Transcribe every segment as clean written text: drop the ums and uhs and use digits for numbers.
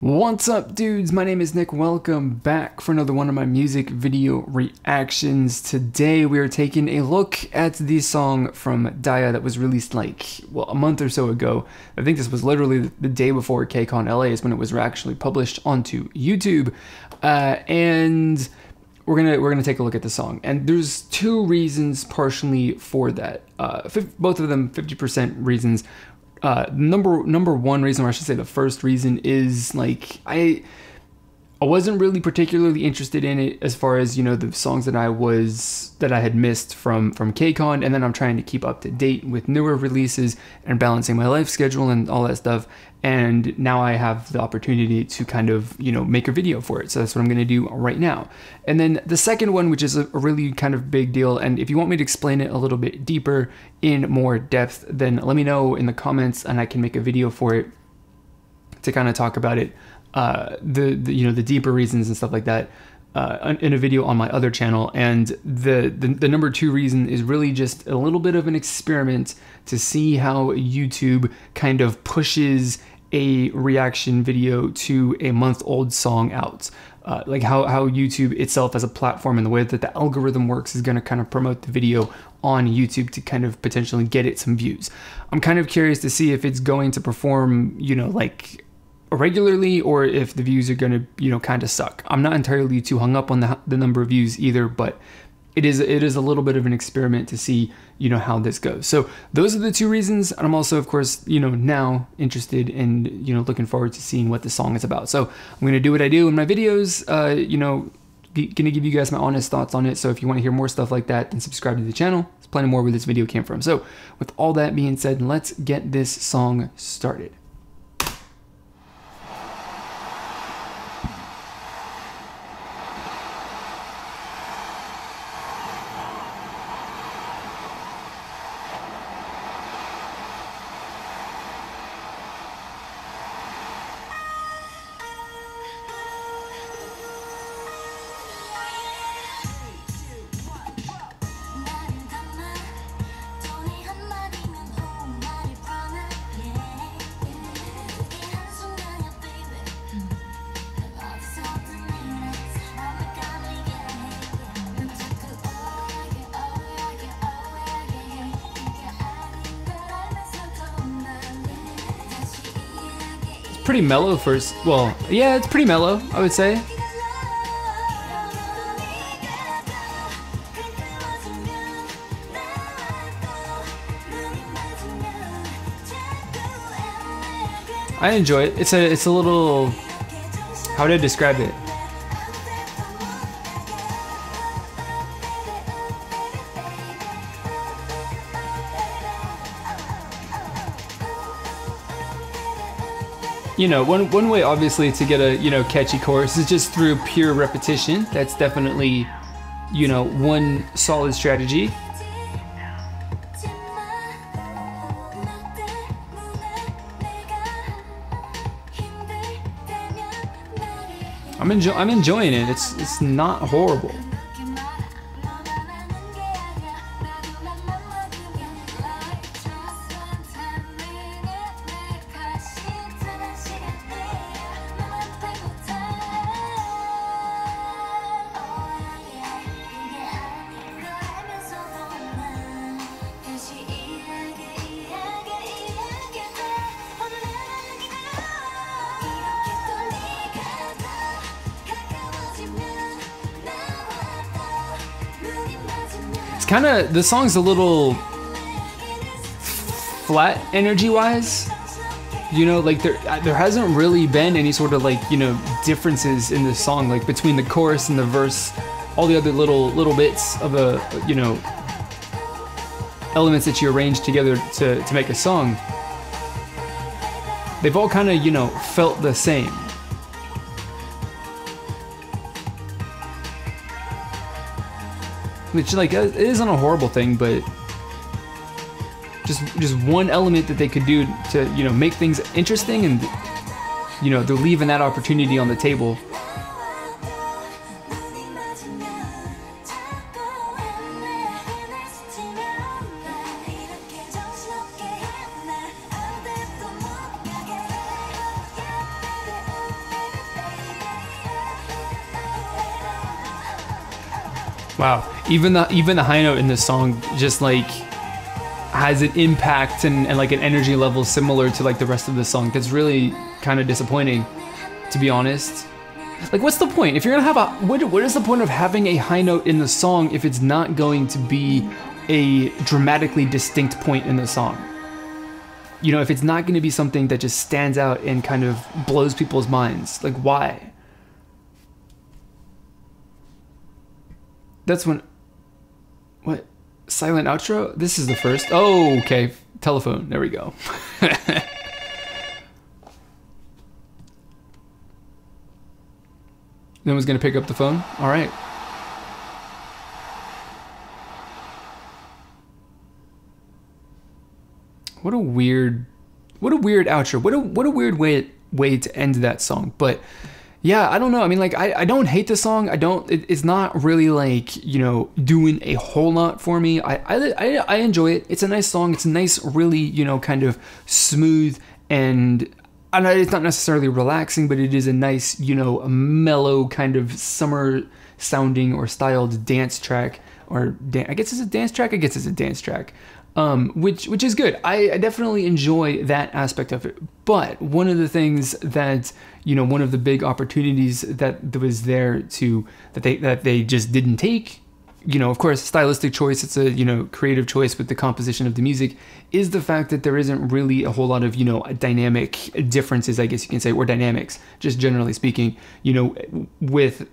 What's up, dudes? My name is Nick. Welcome back for another one of my music video reactions. Today we are taking a look at the song from Daya that was released a month or so ago. I think this was literally the day before KCON LA is when it was actually published onto YouTube. And we're gonna take a look at the song. And there's two reasons partially for that. Both of them 50% reasons. Number one reason, or I should say the first reason, is I wasn't really particularly interested in it as far as, the songs that I had missed from KCON, and then I'm trying to keep up to date with newer releases and balancing my life schedule and all that stuff. And now I have the opportunity to kind of, make a video for it. So that's what I'm going to do right now. And then the second one, which is a really kind of big deal, and if you want me to explain it a little bit deeper in more depth, then let me know in the comments and I can make a video for it to kind of talk about it, the deeper reasons and stuff like that, in a video on my other channel. And the number two reason is really just a little bit of an experiment to see how YouTube kind of pushes a reaction video to a month-old song out. Like how YouTube itself as a platform and the way that the algorithm works is going to kind of promote the video on YouTube to kind of potentially get it some views. I'm kind of curious to see if it's going to perform, regularly, or if the views are going to, kind of suck. I'm not entirely too hung up on the number of views either, but it is a little bit of an experiment to see, how this goes. So those are the two reasons. And I'm also, of course, now interested in, looking forward to seeing what the song is about. So I'm going to do what I do in my videos, going to give you guys my honest thoughts on it. So if you want to hear more stuff like that, then subscribe to the channel. There's plenty more where this video came from. So with all that being said, let's get this song started. Pretty mellow first. Well, yeah, it's pretty mellow, I would say. I enjoy it. It's a little, how would I describe it? One way obviously to get a, catchy chorus is just through pure repetition. That's definitely, one solid strategy. I'm enjoying it. It's not horrible. The song's a little flat energy wise, there hasn't really been any sort of differences in the song, between the chorus and the verse, all the other little bits of elements that you arrange together to make a song. They've all kind of, felt the same. Which it isn't a horrible thing, but just one element that they could do to make things interesting, and they're leaving that opportunity on the table. Wow. Even the high note in this song just like has an impact and like an energy level similar to like the rest of the song. That's really kind of disappointing, to be honest. Like, what's the point? If you're gonna have a what is the point of having a high note in the song if it's not going to be a dramatically distinct point in the song? You know, if it's not going to be something that just stands out and kind of blows people's minds, like why? That's when... What? Silent outro? This is the first. Oh, okay. Telephone. There we go. No one's going to pick up the phone? All right. What a weird outro. What a weird way to end that song. But yeah, I don't know. I mean, like, I don't hate the song. It's not really like, you know, doing a whole lot for me. I enjoy it. It's a nice song. It's a nice, really, you know, kind of smooth and it's not necessarily relaxing, but it is a nice, you know, a mellow kind of summer sounding or styled dance track. Or I guess it's a dance track. I guess it's a dance track. Which is good. I definitely enjoy that aspect of it. But one of the things that, you know, one of the big opportunities that was there that they just didn't take, you know, of course, stylistic choice, it's a, you know, creative choice with the composition of the music, is the fact that there isn't really a whole lot of, you know, dynamic differences, I guess you can say, or dynamics, just generally speaking, you know, with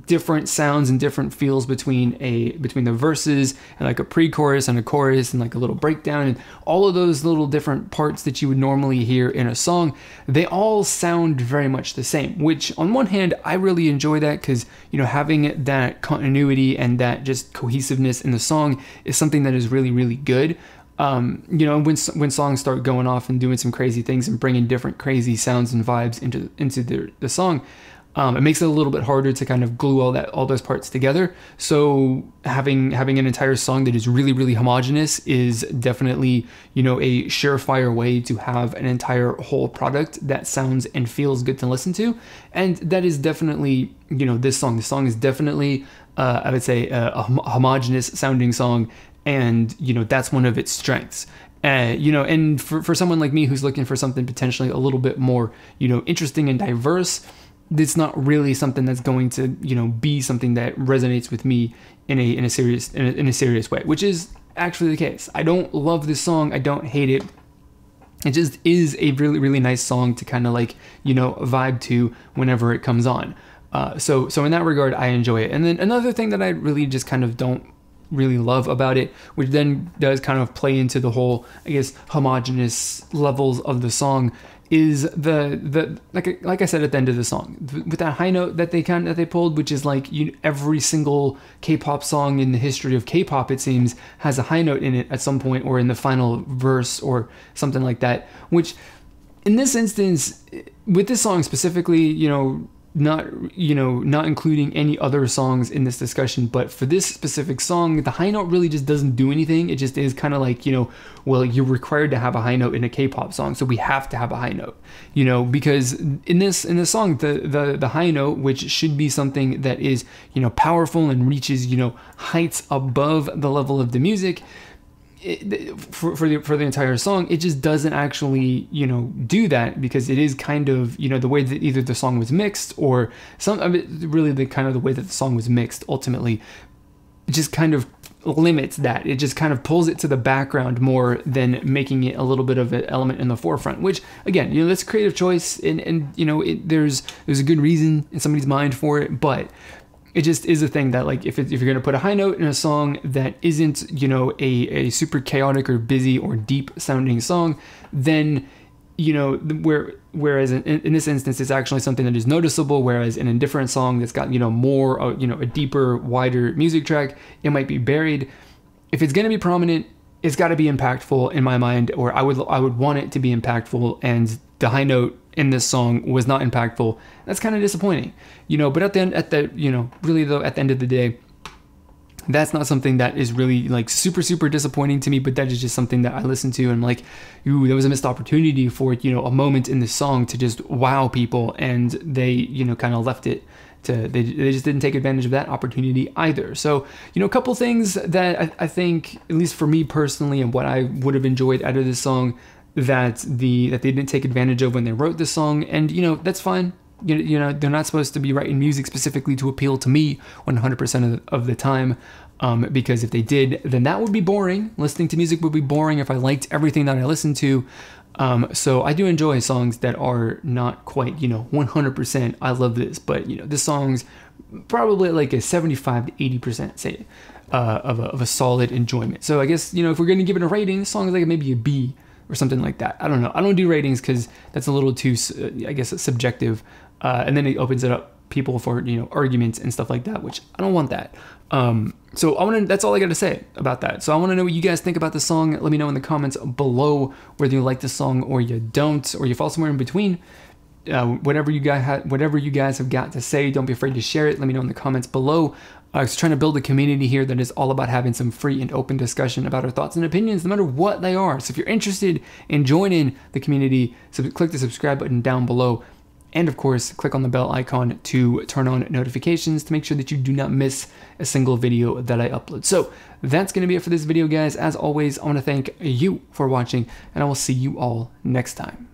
different sounds and different feels between the verses and like a pre-chorus and a chorus and like a little breakdown and all of those little different parts that you would normally hear in a song. They all sound very much the same, which on one hand I really enjoy that because, you know, having that continuity and that just cohesiveness in the song is something that is really, really good. You know, when songs start going off and doing some crazy things and bringing different crazy sounds and vibes into the song, it makes it a little bit harder to kind of glue all those parts together. So having an entire song that is really, really homogeneous is definitely, you know, a surefire way to have an entire whole product that sounds and feels good to listen to. And that is definitely, you know, this song. The song is definitely, I would say, a homogeneous sounding song. And, you know, that's one of its strengths. You know, and for someone like me who's looking for something potentially a little bit more, you know, interesting and diverse, it's not really something that's going to, you know, be something that resonates with me in a serious way, which is actually the case. I don't love this song. I don't hate it. It just is a really, really nice song to kind of like, you know, vibe to whenever it comes on. So in that regard, I enjoy it. And then another thing that I really just kind of don't really love about it, which then does kind of play into the whole, I guess, homogeneous levels of the song, is the like I said at the end of the song, with that high note that they pulled, which is like, you know, every single K-pop song in the history of K-pop, it seems, has a high note in it at some point or in the final verse or something like that, which in this instance, with this song specifically, you know, not including any other songs in this discussion, but for this specific song, the high note really just doesn't do anything. It just is kind of like, you know, well, you're required to have a high note in a K-pop song, so we have to have a high note, you know, because in this song, the high note, which should be something that is, you know, powerful and reaches, you know, heights above the level of the music, for the entire song, it just doesn't actually, you know, do that, because it is kind of, you know, the way that either the song was mixed or some of it, really the kind of the way that the song was mixed ultimately just kind of limits that. It just kind of pulls it to the background more than making it a little bit of an element in the forefront, which again, you know, that's a creative choice, and you know, there's a good reason in somebody's mind for it, but it just is a thing that, like, if you're going to put a high note in a song that isn't, you know, a super chaotic or busy or deep sounding song, then, you know, whereas in this instance, it's actually something that is noticeable, whereas in a different song that's got, you know, more, you know, a deeper, wider music track, it might be buried. If it's going to be prominent, it's got to be impactful in my mind, or I would want it to be impactful, and the high note in this song was not impactful. That's kind of disappointing, you know, but at the end of the day, that's not something that is really like super disappointing to me, but that is just something that I listen to and like, ooh, there was a missed opportunity for, you know, a moment in the song to just wow people, and they, you know, kind of left it to, they just didn't take advantage of that opportunity either. So, you know, a couple things that I think, at least for me personally, and what I would have enjoyed out of this song, that they didn't take advantage of when they wrote this song. And, you know, that's fine. You know, they're not supposed to be writing music specifically to appeal to me 100% of the time, because if they did, then that would be boring. Listening to music would be boring if I liked everything that I listened to. So I do enjoy songs that are not quite, you know, 100% I love this, but, you know, this song's probably like a 75 to 80% say of a solid enjoyment. So I guess, you know, if we're going to give it a rating, this song is like maybe a B or something like that. I don't know. I don't do ratings because that's a little too, I guess, subjective. And then it opens it up people for, you know, arguments and stuff like that, which I don't want that. So that's all I got to say about that. So I want to know what you guys think about the song. Let me know in the comments below whether you like the song or you don't, or you fall somewhere in between. Whatever you guys have got to say, don't be afraid to share it. Let me know in the comments below. I was trying to build a community here that is all about having some free and open discussion about our thoughts and opinions, no matter what they are. So if you're interested in joining the community, click the subscribe button down below. And of course, click on the bell icon to turn on notifications to make sure that you do not miss a single video that I upload. So that's going to be it for this video, guys. As always, I want to thank you for watching, and I will see you all next time.